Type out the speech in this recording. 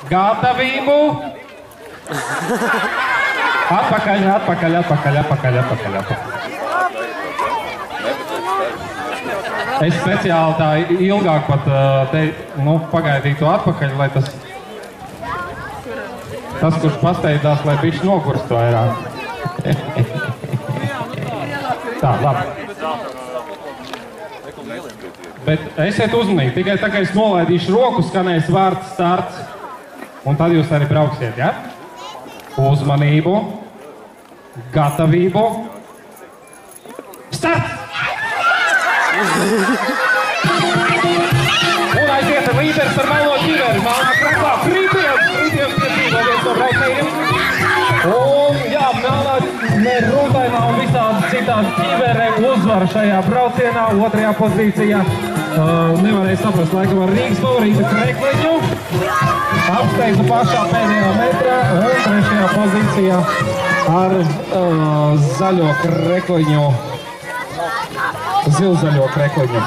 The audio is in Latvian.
Gatavību! Atpakaļ, atpakaļ, atpakaļ, atpakaļ, atpakaļ, atpakaļ. Es speciāli tā ilgāk pat pagaidītu atpakaļ, lai tas, kurš pasteidzās, lai bišķi nogurstu vairāk. Tā, labi. Bet esiet uzmanīgi, tikai tā kā es nolaidīšu roku, skanēs vārds starts, un tad jūs arī brauksiet, ja? Uzmanību, gatavību, starts! Un aiziet ar līderis ar melno ķiveri, melnā kraklā, frītiem piedzīvo viens no braucējiem. Un jā, melnā, rūtainā un visādi citādi ķiveri uzvar šajā braucienā, otrajā pozīcijā. Nevarēja saprast, laikam ar Rīgas favorīta Krekliņu. Apsteidza pašā pēdējā metrā un trešajā pozīcijā ar zaļo Krekliņu. Zilzaļo Krekliņu.